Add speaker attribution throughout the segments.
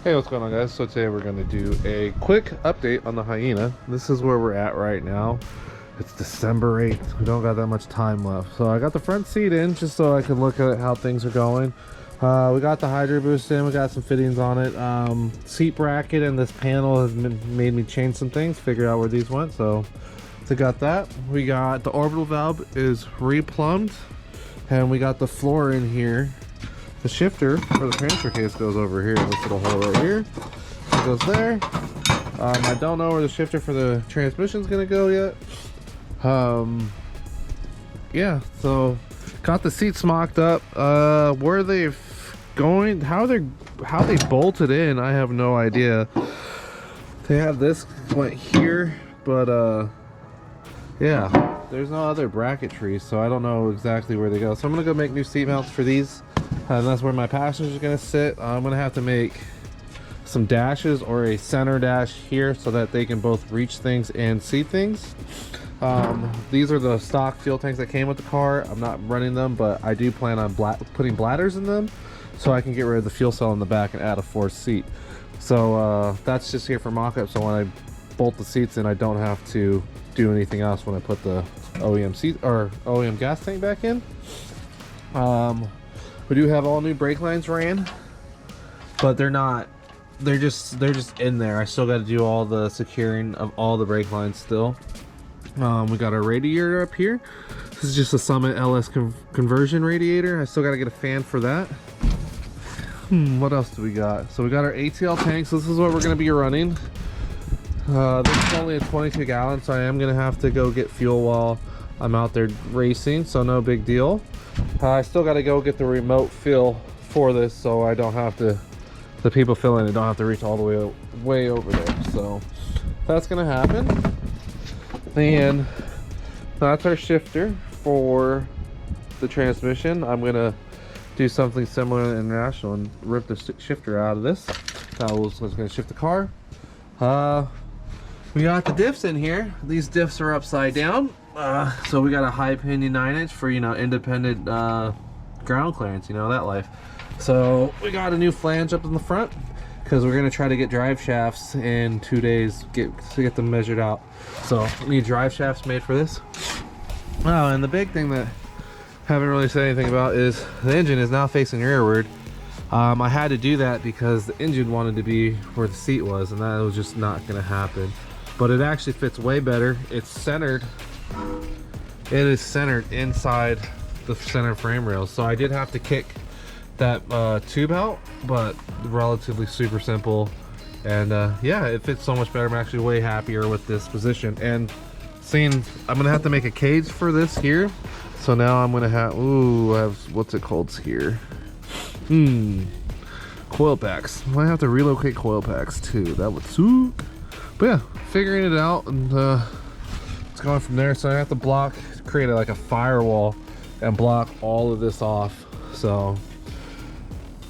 Speaker 1: Hey, what's going on, guys? So today we're going to do a quick update on the Hyena. This is where we're at right now. It's December 8th. We don't got that much time left. So I got the front seat in just so I could look at how things are going. We got the Hydro Boost in. We got some fittings on it. Seat bracket and this panel has made me change some things, figure out where these went. So we got that. We got the orbital valve is replumbed, and we got the floor in here. The shifter for the transfer case goes over here. This little hole right here. It goes there. I don't know where the shifter for the transmission is gonna go yet. Yeah, so got the seats mocked up. Where they going, how they bolted in, I have no idea. They have this went here, but yeah, there's no other bracketry, so I don't know exactly where they go. So I'm gonna go make new seat mounts for these. And that's where my passengers are going to sit. I'm going to have to make some dashes or a center dash here so that they can both reach things and see things. These are the stock fuel tanks that came with the car. I'm not running them, but I do plan on putting bladders in them so I can get rid of the fuel cell in the back and add a fourth seat. So that's just here for mock-up, so when I bolt the seats in, I don't have to do anything else when I put the OEM seat or OEM gas tank back in. We do have all new brake lines ran, but they're just in there. I still got to do all the securing of all the brake lines still. We got our radiator up here. This is just a Summit LS conversion radiator. I still got to get a fan for that. What else do we got? So we got our ATL tanks. This is what we're going to be running. This is only a 22 gallon, so I am going to have to go get fuel while I'm out there racing, so no big deal. I still got to go get the remote fill for this, so I don't have to, the people filling it don't have to reach all the way over there. So that's gonna happen. And that's our shifter for the transmission. I'm gonna do something similar to International and rip the shifter out of this. That was gonna shift the car. We got the diffs in here. These diffs are upside down. So we got a high pinion 9-inch for, you know, independent ground clearance, you know, that life. So we got a new flange up in the front because we're gonna try to get drive shafts in 2 days to get them measured out. So we need drive shafts made for this. Oh, and the big thing that I haven't really said anything about is the engine is now facing rearward. I had to do that because the engine wanted to be where the seat was, and that was just not gonna happen. But it actually fits way better. It's centered. It is centered inside the center frame rails, so I did have to kick that tube out, but relatively super simple. And yeah, it fits so much better. I'm actually way happier with this position. And seeing I'm gonna have to make a cage for this here, so now I'm gonna have I have what's it called here, coil packs. Might have to relocate coil packs too. That would suit. But yeah, figuring it out, and it's going from there. So I have to create like a firewall and block all of this off. So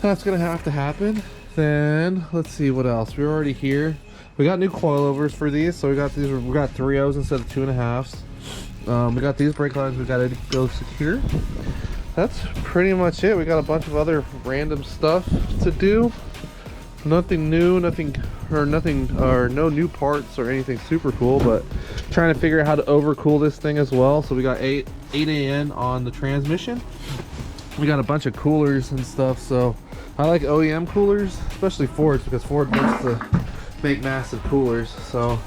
Speaker 1: that's gonna have to happen. Then let's see what else. We're already here. We got new coilovers for these. So we got these. We got 3.0s instead of 2.5s. We got these brake lines. We got to go secure. That's pretty much it. We got a bunch of other random stuff to do. Nothing new, no new parts or anything super cool, but trying to figure out how to overcool this thing as well. So we got 8 AN on the transmission. We got a bunch of coolers and stuff. So I like OEM coolers, especially Ford's, because Ford wants to make massive coolers. So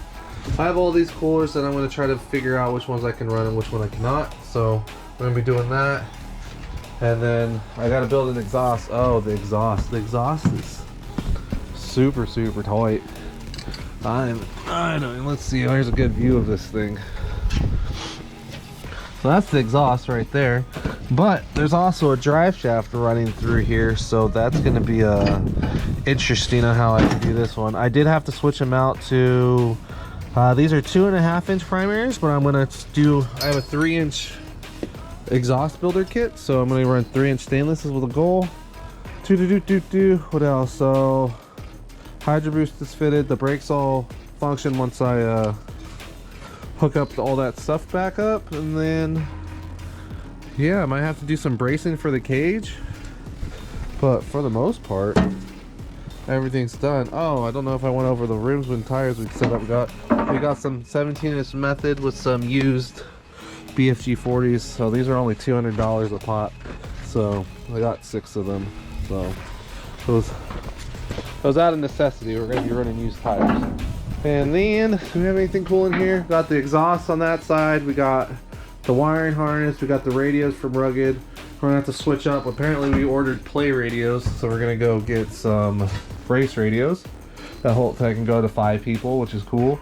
Speaker 1: I have all these coolers that I'm going to try to figure out which ones I can run and which one I cannot. So I'm going to be doing that. And then I got to build an exhaust. Oh, the exhaust is super tight. I know. Let's see. Here's a good view of this thing. So that's the exhaust right there. But there's also a drive shaft running through here, so that's going to be interesting on how I can do this one. I did have to switch them out to these are 2.5-inch primaries, but I'm going to do. I have a 3-inch exhaust builder kit, so I'm going to run 3-inch stainlesses with a goal. What else? So Hydro Boost is fitted. The brakes all function once I hook up all that stuff back up, and then yeah, I might have to do some bracing for the cage, but for the most part everything's done. Oh, I don't know if I went over the rims and tires we set up. We got some 17-inch method with some used BFG 40s. So these are only $200 a pop. So I got 6 of them. So it was out of necessity. We're gonna be running used tires. And then, do we have anything cool in here? Got the exhaust on that side. We got the wiring harness. We got the radios from Rugged. We're gonna have to switch up. Apparently we ordered play radios, so we're gonna go get some race radios. That can go to 5 people, which is cool.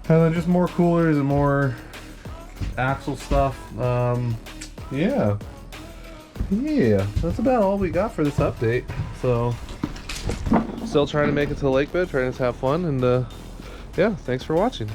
Speaker 1: And then just more coolers and more axle stuff. Yeah, that's about all we got for this update. So still trying to make it to the lake bed, trying to have fun, and yeah, thanks for watching.